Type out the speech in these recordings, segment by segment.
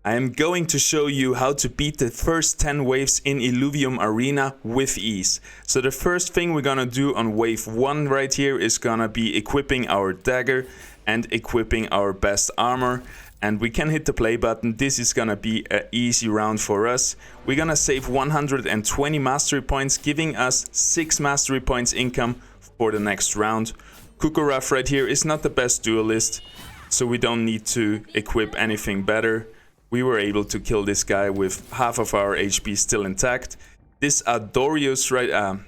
I am going to show you how to beat the first 10 waves in Illuvium Arena with ease. So the first thing we're gonna do on wave 1 right here is gonna be equipping our dagger and equipping our best armor. And we can hit the play button. This is gonna be an easy round for us. We're gonna save 120 mastery points, giving us 6 mastery points income for the next round. Kukuraf right here is not the best duelist, so we don't need to equip anything better. We were able to kill this guy with half of our HP still intact. This Adorator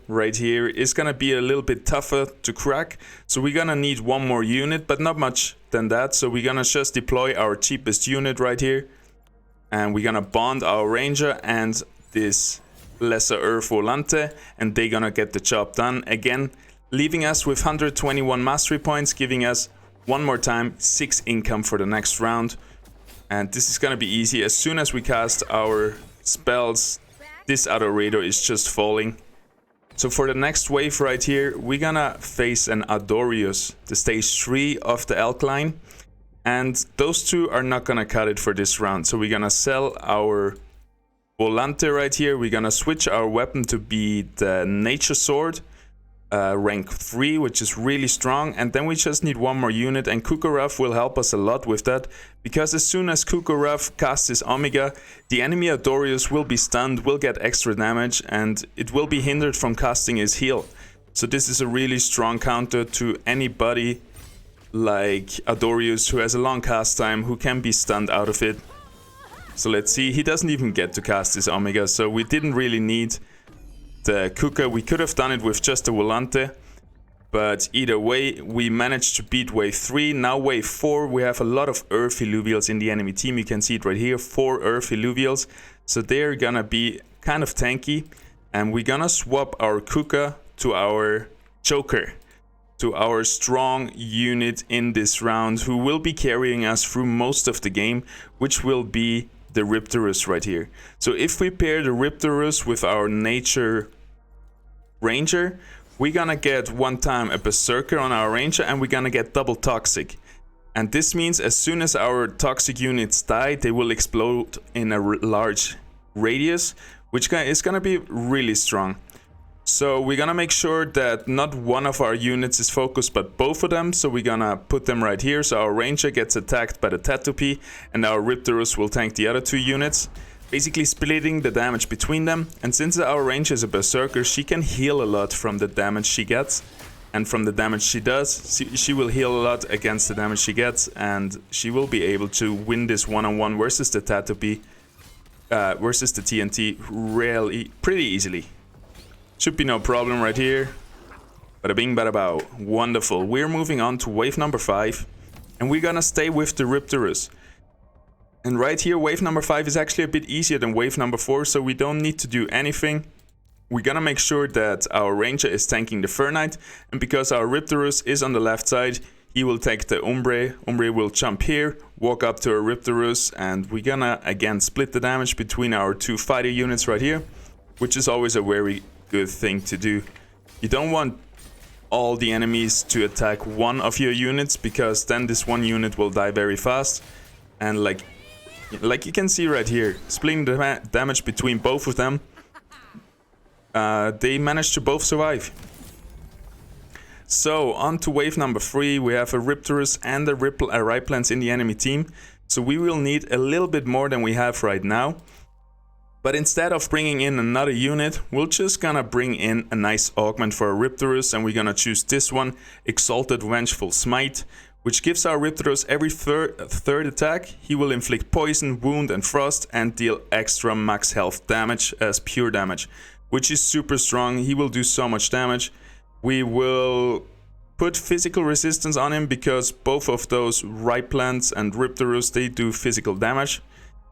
right here is gonna be a little bit tougher to crack, so we're gonna need one more unit, but not much than that. So we're gonna just deploy our cheapest unit right here, and we're gonna bond our ranger and this lesser earth volante, and they're gonna get the job done again, leaving us with 121 mastery points, giving us one more time 6 income for the next round. And this is gonna be easy. As soon as we cast our spells, this Adorator is just falling. So for the next wave right here, we're gonna face an Adorius, the stage 3 of the Elk line. And those two are not gonna cut it for this round. So we're gonna sell our Volante right here. We're gonna switch our weapon to be the Nature Sword, rank 3, which is really strong. And then we just need one more unit, and Kukuraf will help us a lot with that, because as soon as Kukuraf casts his Omega, the enemy Adorius will be stunned, will get extra damage, and it will be hindered from casting his heal. So this is a really strong counter to anybody like Adorius who has a long cast time, who can be stunned out of it. So let's see, he doesn't even get to cast his Omega, so we didn't really need the Kuka. We could have done it with just a Volante, but either way, we managed to beat wave 3. Now wave 4, we have a lot of Earth Illuvials in the enemy team. You can see it right here, 4 Earth Illuvials. So they're gonna be kind of tanky, and we're gonna swap our Kuka to our Joker, to our strong unit in this round, who will be carrying us through most of the game, which will be the Riptorus right here. So if we pair the Riptorus with our Nature Ranger, we're gonna get one time a Berserker on our Ranger, and we're gonna get double Toxic. And this means as soon as our Toxic units die, they will explode in a large radius, which is gonna be really strong. So we're gonna make sure that not one of our units is focused, but both of them. So we're gonna put them right here. So our Ranger gets attacked by the Tatupy, and our Riptorus will tank the other 2 units, basically splitting the damage between them. And since our Ranger is a Berserker, she can heal a lot from the damage she gets. And from the damage she does, she will heal a lot against the damage she gets, and she will be able to win this one-on-one versus the Tatupy, versus the TNT pretty easily. Should be no problem right here. Bada bing, bada bow. Wonderful. We're moving on to wave number 5. And we're gonna stay with the Riptorus. And right here, wave number 5 is actually a bit easier than wave number 4. So we don't need to do anything. We're gonna make sure that our Ranger is tanking the Fernite. And because our Riptorus is on the left side, he will take the Umbre. Umbre will jump here, walk up to our Riptorus. And we're gonna, again, split the damage between our 2 fighter units right here, which is always a very good thing to do. You don't want all the enemies to attack one of your units, because then this one unit will die very fast. And like you can see right here, splitting the damage between both of them, they managed to both survive. So on to wave number 3, we have a Riptorus and a Riplance in the enemy team. So we will need a little bit more than we have right now. But instead of bringing in another unit, we're just gonna bring in a nice augment for our Riptorus, and we're gonna choose this one, Exalted Vengeful Smite, which gives our Riptorus every third attack. He will inflict poison, wound, and frost, and deal extra max health damage as pure damage, which is super strong. He will do so much damage. We will put physical resistance on him, because both of those Riplance and Riptorus, they do physical damage.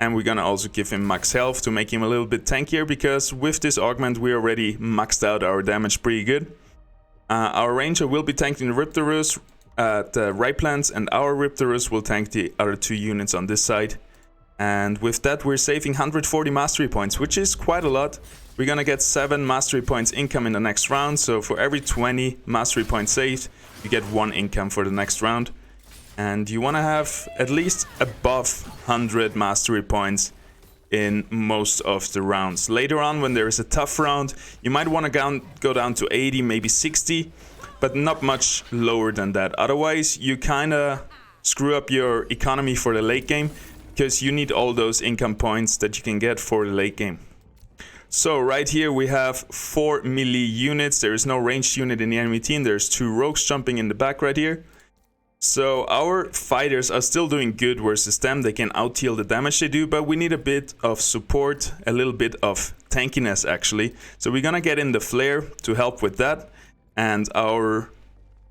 And we're gonna also give him max health to make him a little bit tankier, because with this augment we already maxed out our damage pretty good. Our Ranger will be tanking the Riptorus, the Riplance, and our Riptorus will tank the other 2 units on this side. And with that, we're saving 140 mastery points, which is quite a lot. We're gonna get 7 mastery points income in the next round. So for every 20 mastery points saved, you get 1 income for the next round. And you want to have at least above 100 mastery points in most of the rounds. Later on, when there is a tough round, you might want to go down to 80, maybe 60, but not much lower than that. Otherwise, you kind of screw up your economy for the late game, because you need all those income points that you can get for the late game. So right here we have 4 melee units. There is no ranged unit in the enemy team. There's 2 rogues jumping in the back right here. So our fighters are still doing good versus them. They can out-heal the damage they do, but we need a bit of support, a little bit of tankiness actually. So we're gonna get in the flare to help with that. And our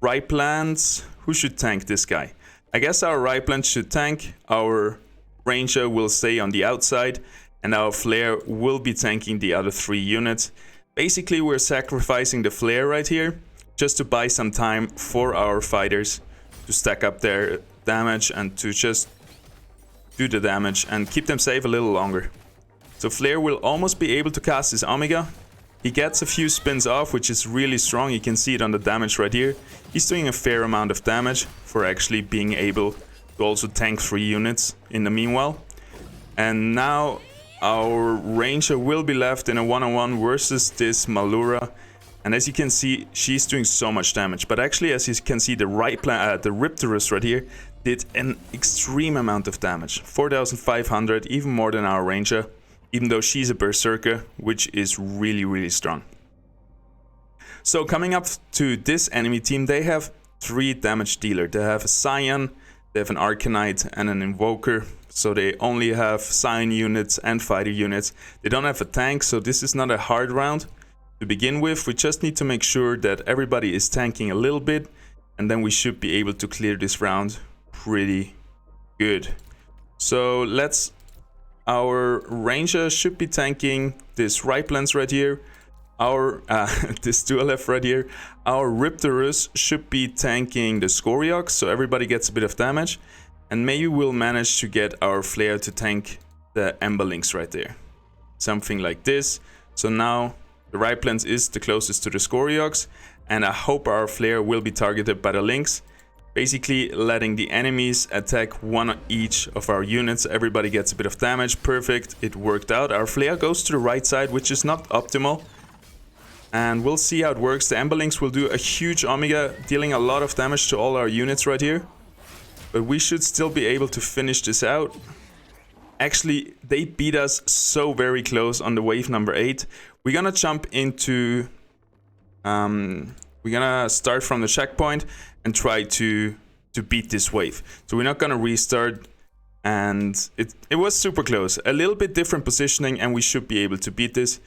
right plants, who should tank this guy? I guess our right plant should tank. Our ranger will stay on the outside, and our flare will be tanking the other 3 units. Basically, we're sacrificing the flare right here just to buy some time for our fighters to stack up their damage and to just do the damage and keep them safe a little longer. So Flare will almost be able to cast his Omega. He gets a few spins off, which is really strong. You can see it on the damage right here. He's doing a fair amount of damage for actually being able to also tank 3 units in the meanwhile. And now our Ranger will be left in a one-on-one versus this Malura. And as you can see, she's doing so much damage. But actually, as you can see, the Riptorus right here did an extreme amount of damage. 4,500, even more than our Ranger. Even though she's a Berserker, which is really, really strong. So coming up to this enemy team, they have 3 damage dealer. They have a Scion, they have an Arcanite, and an Invoker. So they only have Scion units and fighter units. They don't have a tank, so this is not a hard round. To begin with, we just need to make sure that everybody is tanking a little bit, and then we should be able to clear this round pretty good. So our Ranger should be tanking this right lance right here. Our this dual F right here. Our Riptorus should be tanking the Scoriox, so everybody gets a bit of damage. And maybe we'll manage to get our Flare to tank the Ember Lynx right there. Something like this. So now the right lance is the closest to the Scoriox, and I hope our Flare will be targeted by the Lynx. Basically letting the enemies attack one each of our units. Everybody gets a bit of damage. Perfect, it worked out. Our Flare goes to the right side, which is not optimal. And we'll see how it works. The Ember Lynx will do a huge Omega, dealing a lot of damage to all our units right here. But we should still be able to finish this out. Actually, they beat us so very close on the wave number 8. We're gonna jump into... we're gonna start from the checkpoint and try to beat this wave. So we're not gonna restart, and it was super close. A little bit different positioning, and we should be able to beat this.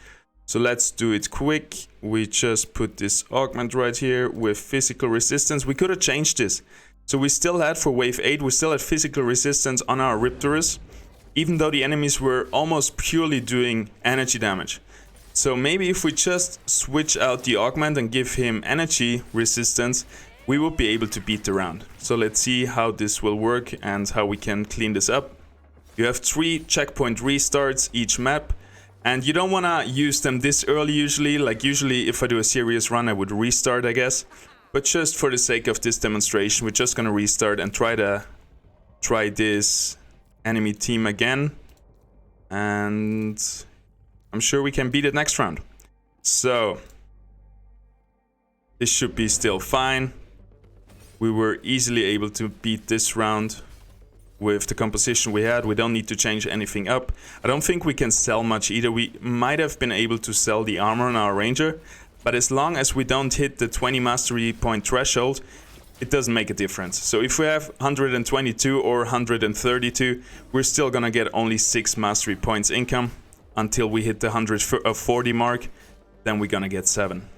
So let's do it quick. We just put this augment right here with physical resistance. We could have changed this. So we still had, for wave 8, we still had physical resistance on our Riptorus, even though the enemies were almost purely doing energy damage. So maybe if we just switch out the augment and give him energy resistance, we will be able to beat the round. So let's see how this will work and how we can clean this up. You have 3 checkpoint restarts each map, and you don't want to use them this early usually. Like usually if I do a serious run, I would restart, I guess. But just for the sake of this demonstration, we're just going to restart and try this enemy team again. And I'm sure we can beat it next round. So this should be still fine. We were easily able to beat this round with the composition we had. We don't need to change anything up. I don't think we can sell much either. We might have been able to sell the armor on our Ranger, but as long as we don't hit the 20 mastery point threshold, it doesn't make a difference. So if we have 122 or 132, we're still gonna get only 6 mastery points income until we hit the 140 mark. Then we're gonna get 7.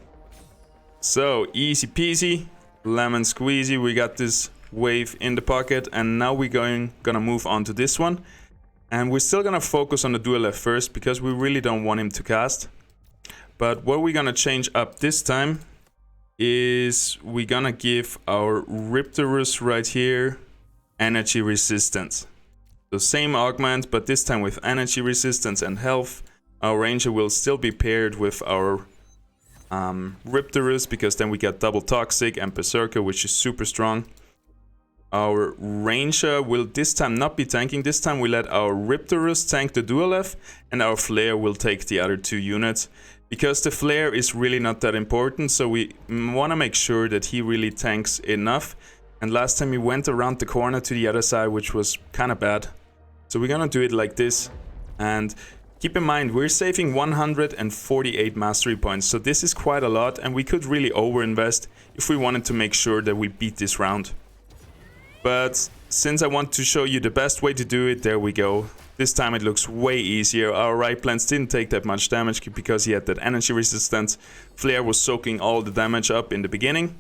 So easy peasy, lemon squeezy. We got this wave in the pocket, and now we're gonna move on to this one. And we're still gonna focus on the dual F first, because we really don't want him to cast. But what we're gonna change up this time is we're gonna give our Riptorus right here energy resistance. So same augment, but this time with energy resistance and health. Our Ranger will still be paired with our Riptorus, because then we get double toxic and Berserker, which is super strong. Our Ranger will this time not be tanking. This time we let our Riptorus tank the Dualef, and our Flare will take the other 2 units. Because the Flare is really not that important, so we want to make sure that he really tanks enough. And last time he went around the corner to the other side, which was kind of bad. So we're gonna do it like this. And keep in mind, we're saving 148 mastery points, so this is quite a lot, and we could really overinvest if we wanted to make sure that we beat this round. But since I want to show you the best way to do it, there we go. This time it looks way easier. Our right plants didn't take that much damage because he had that energy resistance. Flare was soaking all the damage up in the beginning.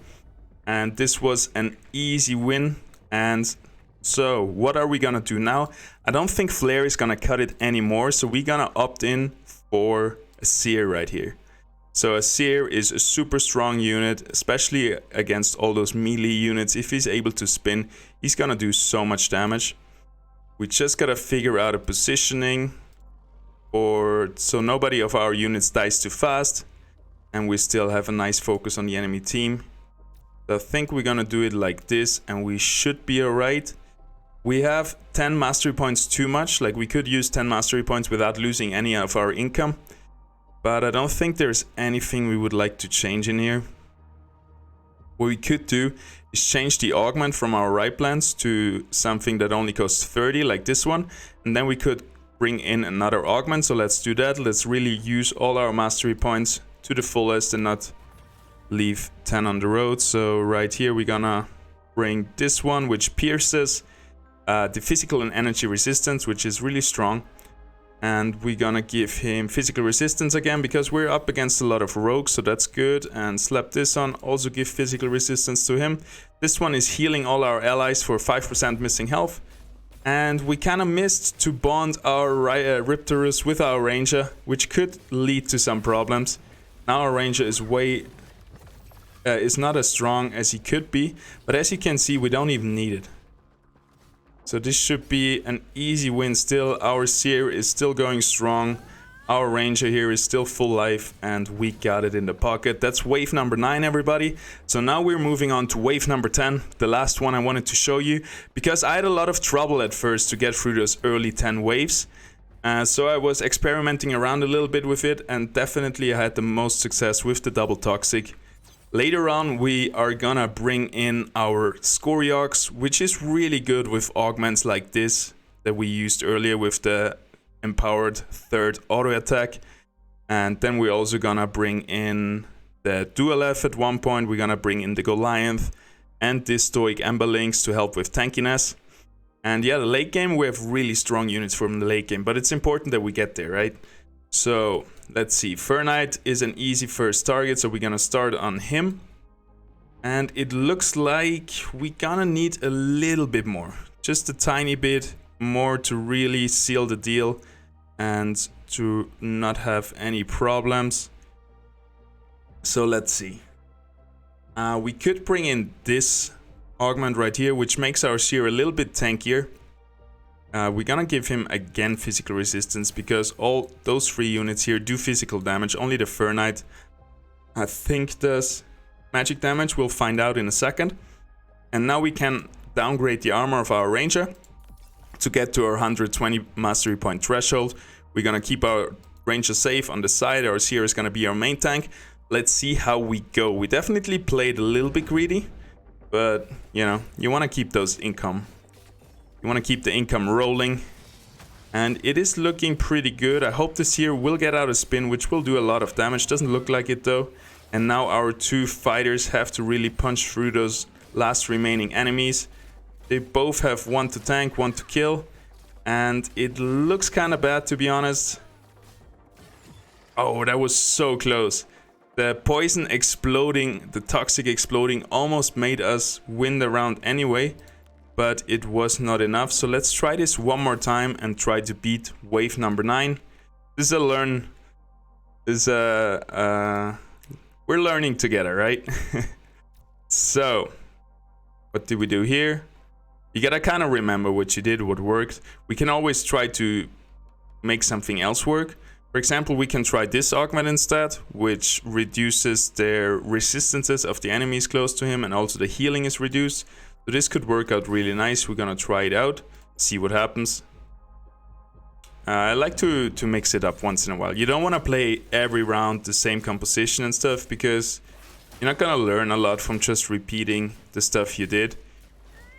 And this was an easy win. And so what are we gonna do now? I don't think Flare is gonna cut it anymore, so we're gonna opt in for a Seer right here. So a Seer is a super strong unit, especially against all those melee units. If he's able to spin, he's gonna do so much damage. We just gotta figure out a positioning so nobody of our units dies too fast, and we still have a nice focus on the enemy team. So I think we're gonna do it like this, and we should be alright. We have 10 mastery points too much, like we could use 10 mastery points without losing any of our income. But I don't think there's anything we would like to change in here. What we could do is change the augment from our right plants to something that only costs 30, like this one. And then we could bring in another augment, so let's do that. Let's really use all our mastery points to the fullest and not leave 10 on the road. So right here we're gonna bring this one, which pierces the physical and energy resistance, which is really strong. And we're gonna give him physical resistance again because we're up against a lot of rogues, so that's good. And slap this on, also give physical resistance to him. This one is healing all our allies for 5% missing health. And we kind of missed to bond our Riptorus with our Ranger, which could lead to some problems. Now our Ranger is is not as strong as he could be, but as you can see, we don't even need it. So this should be an easy win still. Our Seer is still going strong. Our Ranger here is still full life, and we got it in the pocket. That's wave number 9, everybody. So now we're moving on to wave number 10, the last one I wanted to show you, because I had a lot of trouble at first to get through those early 10 waves. So I was experimenting around a little bit with it, and definitely I had the most success with the double toxic. Later on, we are gonna bring in our Scoriox, which is really good with augments like this that we used earlier with the empowered 3rd auto attack. And then we're also gonna bring in the Dualef at one point. We're gonna bring in the Goliath and this Stoic Ember Lynx to help with tankiness. And yeah, the late game, we have really strong units from the late game, but it's important that we get there, right? So let's see, Fernite is an easy first target, so we're gonna start on him. And it looks like we're gonna need a little bit more, just a tiny bit more to really seal the deal and to not have any problems. So let's see. We could bring in this augment right here, which makes our Seer a little bit tankier. We're gonna give him again physical resistance because all those 3 units here do physical damage. Only the Fernite, I think, does magic damage. We'll find out in a second. And now we can downgrade the armor of our Ranger to get to our 120 mastery point threshold. We're gonna keep our Ranger safe on the side. Our Seer is gonna be our main tank. Let's see how we go. We definitely played a little bit greedy, but you know, you wanna keep those income. You want to keep the income rolling, and it is looking pretty good. I hope this here will get out a spin, which will do a lot of damage. Doesn't look like it though. And now our 2 fighters have to really punch through those last remaining enemies. They both have 1 to tank, 1 to kill, and it looks kind of bad, to be honest. Oh, that was so close. The poison exploding, the toxic exploding, almost made us win the round anyway. But it was not enough, so let's try this one more time and try to beat wave number 9. This is a we're learning together, right? So, what did we do here? You gotta kind of remember what you did, what worked. We can always try to make something else work. For example, we can try this augment instead, which reduces their resistances of the enemies close to him, and also the healing is reduced. So this could work out really nice. We're gonna try it out, see what happens. I like to mix it up once in a while. You don't want to play every round the same composition and stuff, because you're not gonna learn a lot from just repeating the stuff you did.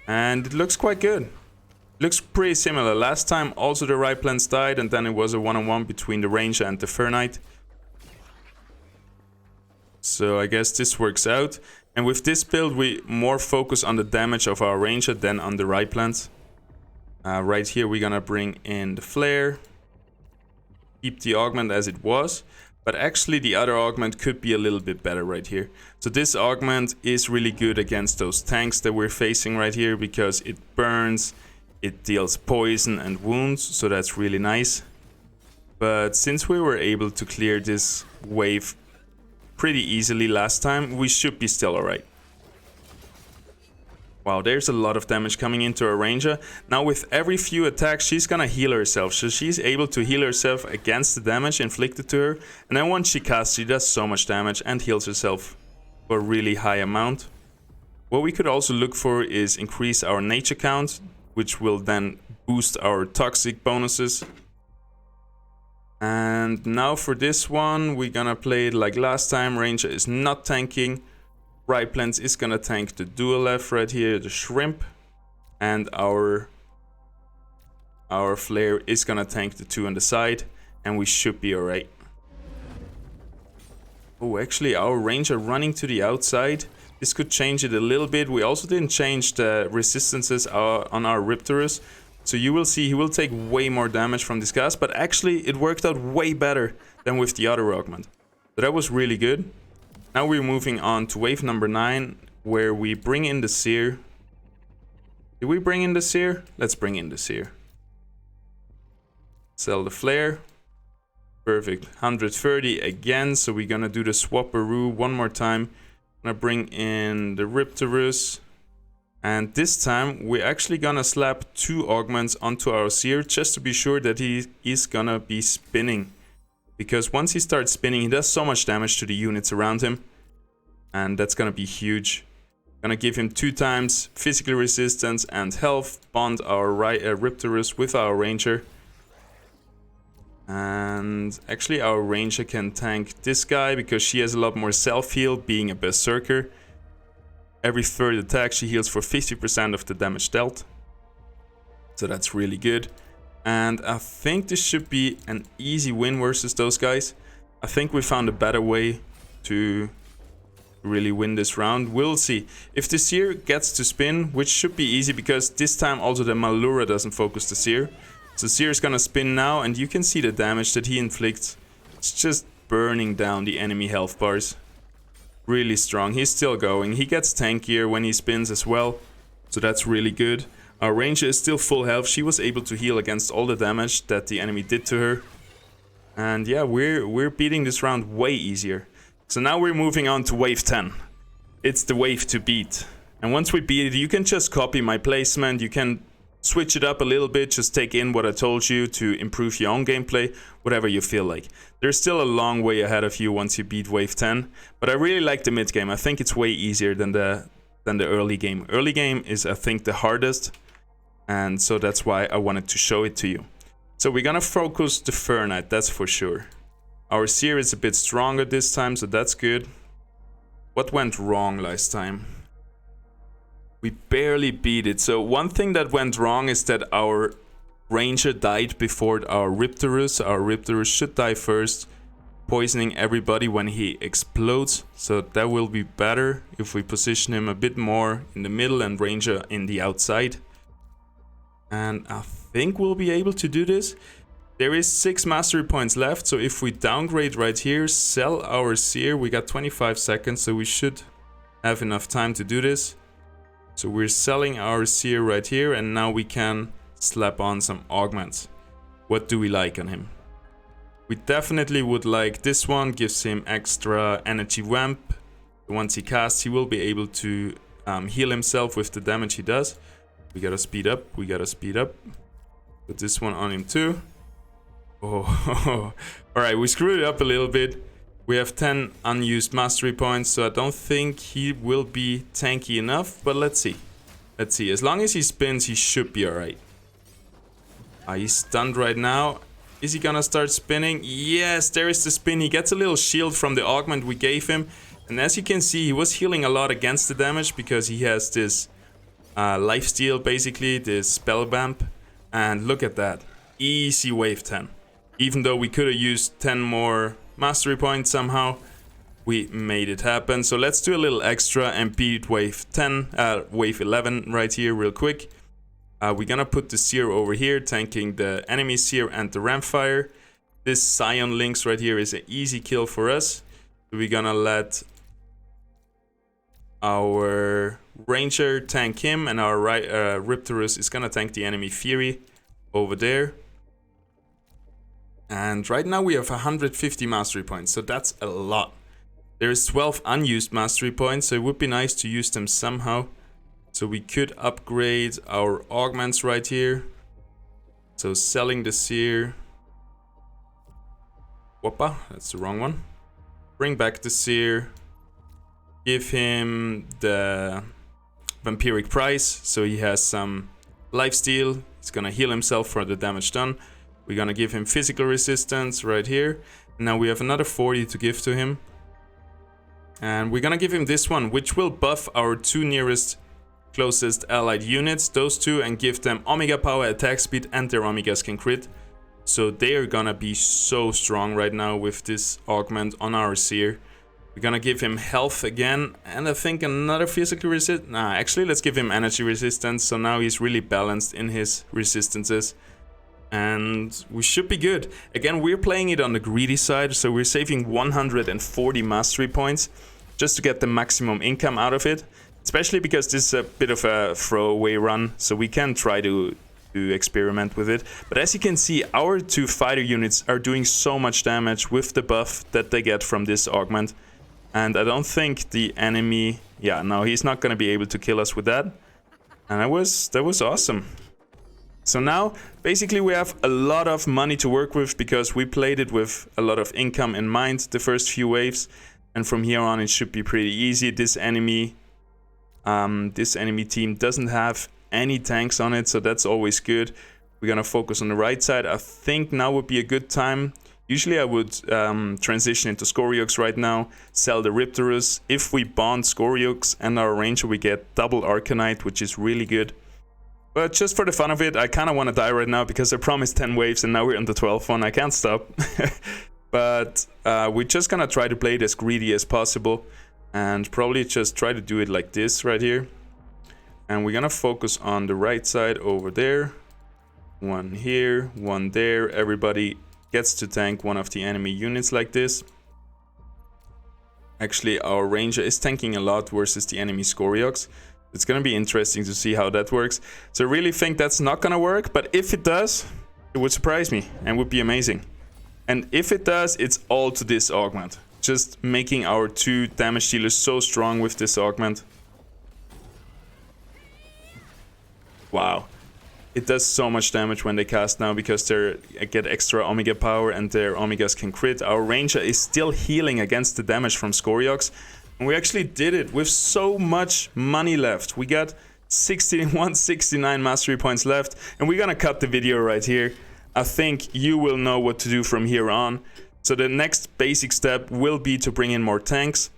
And it looks quite good. It looks pretty similar. Last time also the Ryplants died, and then it was a one-on-one between the Ranger and the Fur Knight. So I guess this works out. And with this build, we more focus on the damage of our Ranger than on the Ryplants. Right here, we're gonna bring in the Flare. Keep the Augment as it was. But actually, the other Augment could be a little bit better right here. So this Augment is really good against those tanks that we're facing right here, because it burns, it deals poison and wounds, so that's really nice. But since we were able to clear this wave pretty easily last time, we should be still alright. Wow, there's a lot of damage coming into our Ranger. Now with every few attacks, she's gonna heal herself. So she's able to heal herself against the damage inflicted to her. And then once she casts, she does so much damage and heals herself for a really high amount. What we could also look for is increase our nature count, which will then boost our toxic bonuses. And now for this one, we're gonna play it like last time. Ranger is not tanking. Ryplants is gonna tank the dual left right here, the shrimp. And our Flare is gonna tank the two on the side. And we should be alright. Oh, actually our Ranger running to the outside. This could change it a little bit. We also didn't change the resistances on our Riptorus. So you will see he will take way more damage from this cast, but actually it worked out way better than with the other augment. So that was really good. Now we're moving on to wave number 9, where we bring in the Seer. Did we bring in the Seer? Let's bring in the Seer. Sell the Flare. Perfect. 130 again, so we're gonna do the Swapperoo one more time. Gonna bring in the Riptorus. And this time, we're actually gonna slap 2 augments onto our Seer, just to be sure that he is gonna be spinning. Because once he starts spinning, he does so much damage to the units around him. And that's gonna be huge. Gonna give him 2 times physical resistance and health, bond our Riptorus with our Ranger. And actually our Ranger can tank this guy, because she has a lot more self-heal, being a Berserker. Every third attack she heals for 50% of the damage dealt. So that's really good. And I think this should be an easy win versus those guys. I think we found a better way to really win this round. We'll see. If the Seer gets to spin, which should be easy, because this time also the Malura doesn't focus the Seer. So Seer is gonna spin now, and you can see the damage that he inflicts. It's just burning down the enemy health bars. Really strong. He's still going. He gets tankier when he spins as well. So that's really good. Our Ranger is still full health. She was able to heal against all the damage that the enemy did to her. And yeah, we're beating this round way easier. So now we're moving on to wave 10. It's the wave to beat. And once we beat it, you can just copy my placement. You can switch it up a little bit, just take in what I told you to improve your own gameplay, whatever you feel like. There's still a long way ahead of you once you beat wave 10, but I really like the mid game. I think it's way easier than the early game. Early game is, I think, the hardest, and so that's why I wanted to show it to you. So we're gonna focus the Fur Knight, that's for sure. Our Seer is a bit stronger this time, so that's good. What went wrong last time? We barely beat it. So one thing that went wrong is that our Ranger died before our Riptorus. Our Riptorus should die first, poisoning everybody when he explodes. So that will be better if we position him a bit more in the middle and Ranger in the outside. And I think we'll be able to do this. There is 6 mastery points left, so if we downgrade right here, sell our Seer, we got 25 seconds, so we should have enough time to do this. So we're selling our Seer right here, and now we can slap on some augments. What do we like on him? We definitely would like this one, gives him extra energy vamp. Once he casts, he will be able to heal himself with the damage he does. We gotta speed up, we gotta speed up. Put this one on him too. Oh, alright, we screwed it up a little bit. We have 10 unused mastery points, so I don't think he will be tanky enough, but let's see. Let's see. As long as he spins, he should be alright. He's stunned right now. Is he gonna start spinning? Yes, there is the spin. He gets a little shield from the augment we gave him. And as you can see, he was healing a lot against the damage because he has this lifesteal, basically, this spell vamp. And look at that. Easy wave 10. Even though we could have used 10 more mastery points somehow, we made it happen. So let's do a little extra and beat wave 10, wave 11 right here real quick. We're gonna put the Seer over here, tanking the enemy Seer and the Rampfire. This Scion Lynx right here is an easy kill for us. We're gonna let our Ranger tank him, and our Riptorus is gonna tank the enemy Fury over there. And right now we have 150 mastery points, so that's a lot. There's 12 unused mastery points, so it would be nice to use them somehow. So we could upgrade our augments right here. So selling the Seer. Whoppa, that's the wrong one. Bring back the Seer. Give him the Vampiric Price, so he has some lifesteal. He's gonna heal himself for the damage done. We're gonna give him physical resistance right here. Now we have another 40 to give to him. And we're gonna give him this one, which will buff our two nearest closest allied units, those two, and give them Omega Power, attack speed, and their Omegas can crit. So they are gonna be so strong right now with this augment on our Seer. We're gonna give him health again, and I think another physical resist. Nah, actually let's give him energy resistance, so now he's really balanced in his resistances. And we should be good. Again, we're playing it on the greedy side, so we're saving 140 mastery points just to get the maximum income out of it. Especially because this is a bit of a throwaway run, so we can try to experiment with it. But as you can see, our two fighter units are doing so much damage with the buff that they get from this augment. And I don't think the enemy... Yeah, no, he's not going to be able to kill us with that. And that was awesome. So now, basically we have a lot of money to work with because we played it with a lot of income in mind the first few waves. And from here on it should be pretty easy. This enemy team doesn't have any tanks on it, so that's always good. We're gonna focus on the right side. I think now would be a good time. Usually I would transition into Scoriox right now, sell the Riptorus. If we bond Scoriox and our Ranger, we get double Arcanite, which is really good. But just for the fun of it, I kind of want to die right now because I promised 10 waves and now we're on the 12th one. I can't stop. But we're just gonna try to play it as greedy as possible. And probably just try to do it like this right here. And we're gonna focus on the right side over there. One here, one there. Everybody gets to tank one of the enemy units like this. Actually, our Ranger is tanking a lot versus the enemy Scoriox. It's gonna be interesting to see how that works. So I really think that's not gonna work, but if it does, it would surprise me and would be amazing. And if it does, it's all to this augment. Just making our two damage dealers so strong with this augment. Wow. It does so much damage when they cast now because they get extra Omega power and their Omegas can crit. Our Ranger is still healing against the damage from Scoriox. And we actually did it with so much money left. We got 169 mastery points left. And we're gonna cut the video right here. I think you will know what to do from here on. So the next basic step will be to bring in more tanks.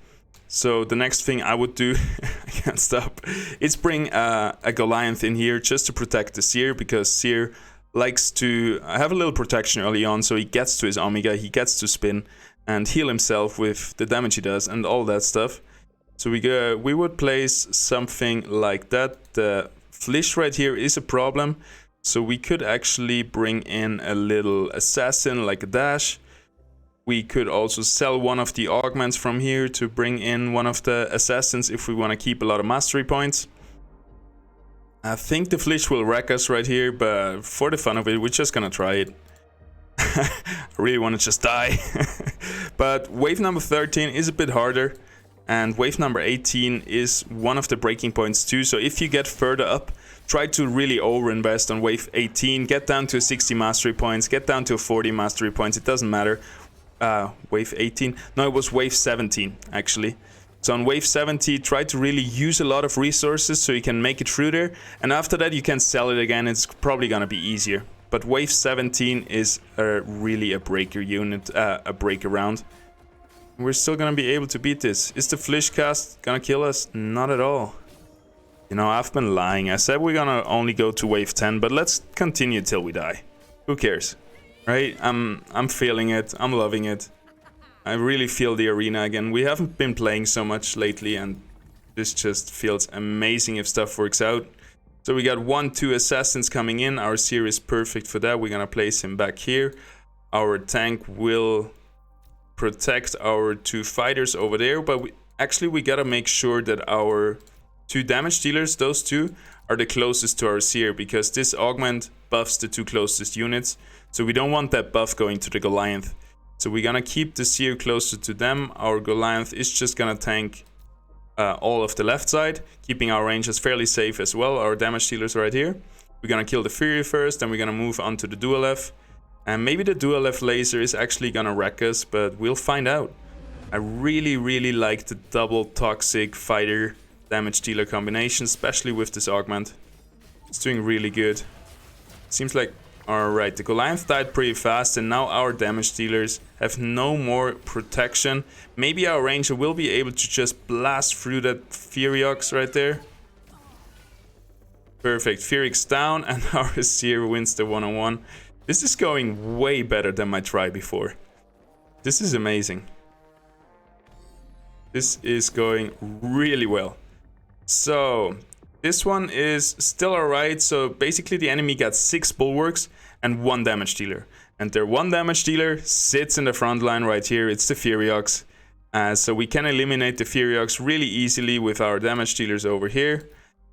So the next thing I would do, I can't stop, is bring a Goliath in here just to protect the Seer, because Seer likes to have a little protection early on, so he gets to his Omega, he gets to spin and heal himself with the damage he does and all that stuff. So we would place something like that. The Flish right here is a problem, so we could actually bring in a little assassin like a Dash. We could also sell one of the augments from here to bring in one of the assassins if we want to keep a lot of mastery points. I think the Flish will wreck us right here, but for the fun of it, we're just gonna try it. I really want to just die. But wave number 13 is a bit harder, and wave number 18 is one of the breaking points too. So if you get further up, try to really overinvest on wave 18, get down to 60 mastery points, get down to 40 mastery points, it doesn't matter. Wave 18, no, it was wave 17 actually. So on wave 70, try to really use a lot of resources so you can make it through there. And after that, you can sell it again. It's probably gonna be easier. But wave 17 is really a breaker unit, a breaker round. We're still gonna be able to beat this. Is the Flish cast gonna kill us? Not at all. You know, I've been lying. I said we're gonna only go to wave 10, but let's continue till we die. Who cares? Right? I'm feeling it. I'm loving it. I really feel the arena again. We haven't been playing so much lately, and this just feels amazing if stuff works out. So we got 1-2 assassins coming in. Our seer is perfect for that. We're gonna place him back here. Our tank will protect our 2 fighters over there, but we gotta make sure that our 2 damage dealers, those 2, are the closest to our seer, because this augment buffs the 2 closest units. So we don't want that buff going to the Goliath. So we're gonna keep the seer closer to them. Our Goliath is just gonna tank all of the left side, keeping our ranges fairly safe as well. Our damage dealers right here. We're gonna kill the Fury first, then we're gonna move on to the Dual F. And maybe the Dual F laser is actually gonna wreck us, but we'll find out. I really like the double toxic fighter damage dealer combination, especially with this augment. It's doing really good. Seems like, alright, the Goliath died pretty fast, and now our damage dealers have no more protection. Maybe our ranger will be able to just blast through that Furiox right there. Perfect, Furiox down, and our seer wins the one-on-one. This is going way better than my try before. This is amazing. This is going really well. So this one is still alright. So basically the enemy got 6 bulwarks and 1 damage dealer. And their 1 damage dealer sits in the front line right here. It's the Furiox. So we can eliminate the Furiox really easily with our damage dealers over here.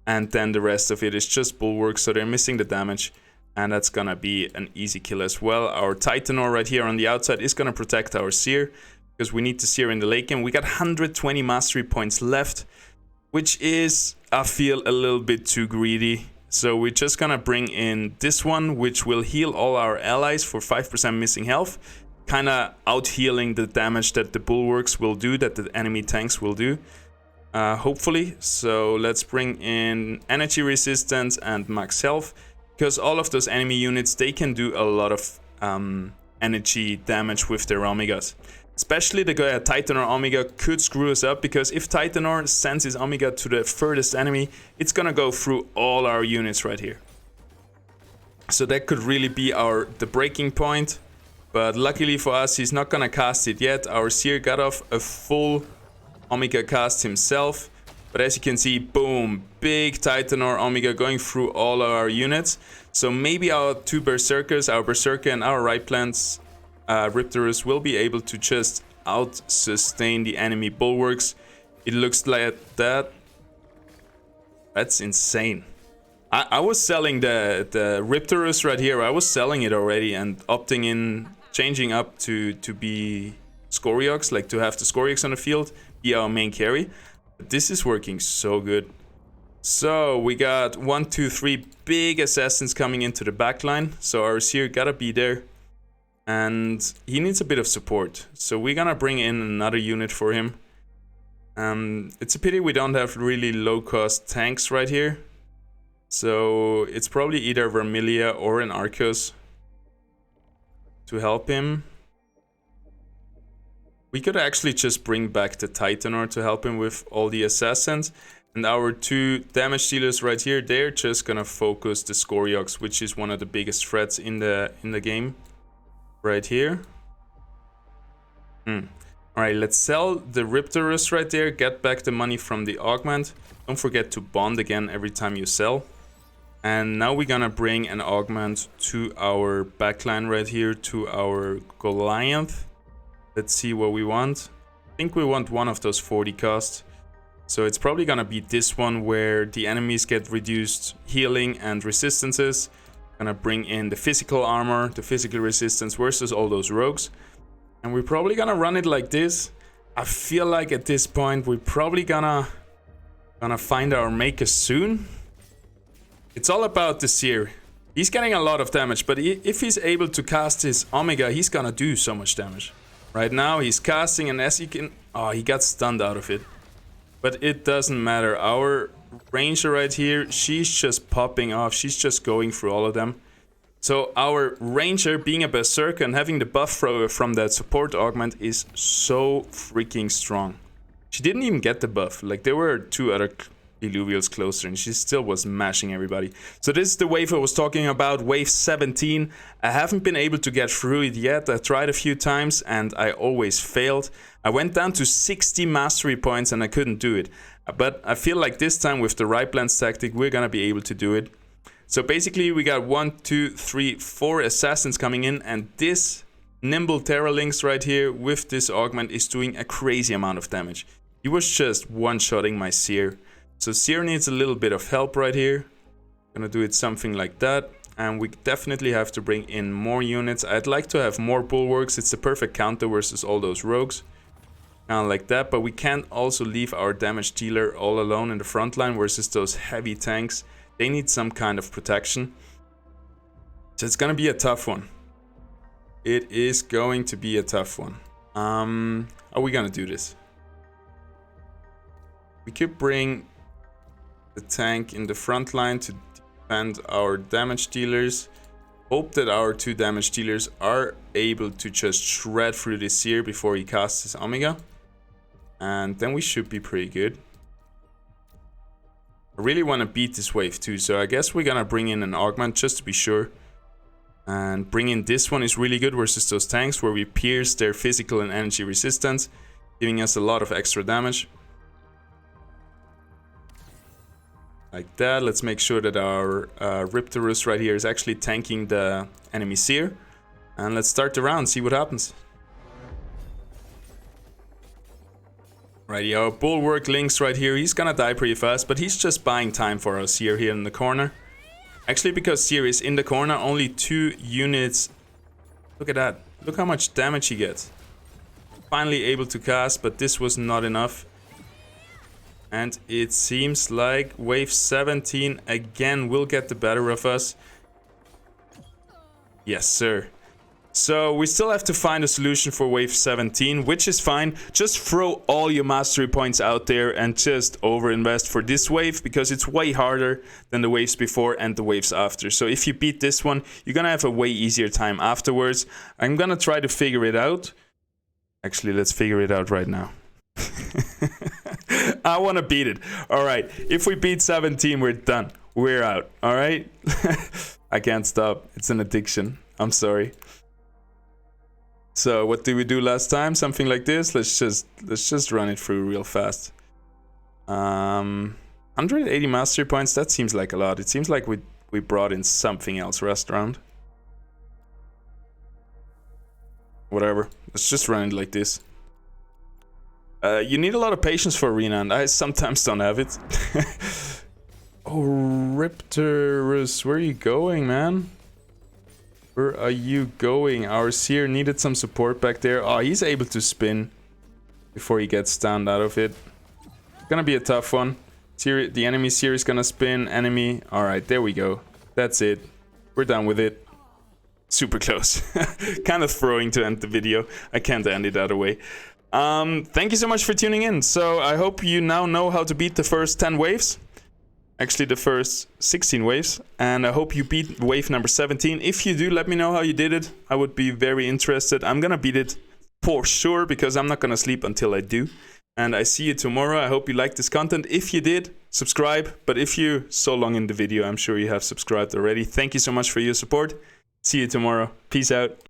And then the rest of it is just bulwarks, so they're missing the damage. And that's gonna be an easy kill as well. Our Titanor right here on the outside is gonna protect our seer, because we need the seer in the late game. We got 120 mastery points left, which is, I feel, a little bit too greedy. So we're just gonna bring in this one, which will heal all our allies for 5% missing health, kinda out healing the damage that the bulwarks will do, that the enemy tanks will do, hopefully. So let's bring in energy resistance and max health, because all of those enemy units, they can do a lot of energy damage with their Omegas. Especially the Titanor Omega could screw us up, because if Titanor sends his Omega to the furthest enemy, it's gonna go through all our units right here. So that could really be the breaking point. But luckily for us, he's not gonna cast it yet. Our seer got off a full Omega cast himself. But as you can see, boom, big Titanor Omega going through all our units. So maybe our 2 Berserkers, our Berserker and our Right Plants, Riptorus, will be able to just out-sustain the enemy bulwarks. It looks like that. That's insane. I was selling the Riptorus right here. I was selling it already and opting in, changing up to be Scoriox, like to have the Scoriox on the field, be our main carry. This is working so good. So we got 1, 2, 3 big assassins coming into the backline. So our seer gotta be there. And he needs a bit of support. So we're gonna bring in another unit for him. It's a pity we don't have really low cost tanks right here. So it's probably either Vermilia or an Arcos to help him. We could actually just bring back the Titanor to help him with all the assassins. And our 2 damage dealers right here, they're just gonna focus the Scoriox, which is one of the biggest threats in the game. Right here. Alright, let's sell the Riptorus right there, get back the money from the augment. Don't forget to bond again every time you sell. And now we're gonna bring an augment to our backline right here, to our Goliath. Let's see what we want. I think we want one of those 40 cost. So it's probably gonna be this one, where the enemies get reduced healing and resistances. Gonna bring in the physical armor, the physical resistance versus all those rogues. And we're probably gonna run it like this. I feel like at this point we're probably gonna find our maker soon. It's all about the seer. He's getting a lot of damage, but if he's able to cast his Omega, he's gonna do so much damage. Right now he's casting, and as you can... Oh, he got stunned out of it. But it doesn't matter. Our Ranger right here, she's just popping off. She's just going through all of them. So our Ranger being a Berserker and having the buff from that support augment is so freaking strong. She didn't even get the buff. Like, there were 2 other Illuvials closer and she still was mashing everybody. So this is the wave I was talking about, wave 17. I haven't been able to get through it yet. I tried a few times and I always failed. I went down to 60 mastery points and I couldn't do it. But I feel like this time with the right blends tactic, we're gonna be able to do it. So basically we got 1, 2, 3, 4 assassins coming in, and this nimble Terra Lynx right here with this augment is doing a crazy amount of damage. He was just one-shotting my Seer. So Seer needs a little bit of help right here. Gonna do it something like that. And we definitely have to bring in more units. I'd like to have more bulwarks. It's a perfect counter versus all those rogues. Kind of like that. But we can't also leave our damage dealer all alone in the front line versus those heavy tanks. They need some kind of protection. So it's gonna be a tough one. It is going to be a tough one. How are we gonna do this? We could bring the tank in the front line to defend our damage dealers. Hope that our 2 damage dealers are able to just shred through this Seer before he casts his Omega. And then we should be pretty good. I really want to beat this wave too, so I guess we're gonna bring in an augment just to be sure. And bring in this one is really good versus those tanks where we pierce their physical and energy resistance, giving us a lot of extra damage. Like that. Let's make sure that our Riptorus right here is actually tanking the enemy Seer. And let's start the round, see what happens. Righty, our Bulwark Lynx right here, he's gonna die pretty fast, but he's just buying time for our Seer here in the corner. Actually, because Seer is in the corner, only 2 units. Look at that. Look how much damage he gets. Finally able to cast, but this was not enough. And it seems like wave 17 again will get the better of us. Yes, sir. So we still have to find a solution for wave 17, which is fine. Just throw all your mastery points out there and just overinvest for this wave, because it's way harder than the waves before and the waves after. So if you beat this one, you're gonna have a way easier time afterwards. I'm gonna try to figure it out. Actually, let's figure it out right now. I want to beat it. All right, if we beat 17, we're done. We're out. All right. I can't stop. It's an addiction. I'm sorry. So what did we do last time? Something like this. Let's just run it through real fast. 180 mastery points. That seems like a lot. It seems like we brought in something else restaurant. Whatever. Let's just run it like this. You need a lot of patience for Arena, and I sometimes don't have it. Oh, Riptorus, where are you going, man? Where are you going? Our Seer needed some support back there. Oh, he's able to spin before he gets stunned out of it. It's gonna be a tough one. Seer, the enemy Seer is gonna spin. Enemy. Alright, there we go. That's it. We're done with it. Super close. Kind of throwing to end the video. I can't end it other way. Thank you so much for tuning in. So I hope you now know how to beat the first 10 waves. Actually, the first 16 waves. And I hope you beat wave number 17. If you do, let me know how you did it. I would be very interested. I'm gonna beat it for sure, because I'm not gonna sleep until I do. And I see you tomorrow. I hope you liked this content. If you did, subscribe. But if you're so long in the video, I'm sure you have subscribed already. Thank you so much for your support. See you tomorrow. Peace out.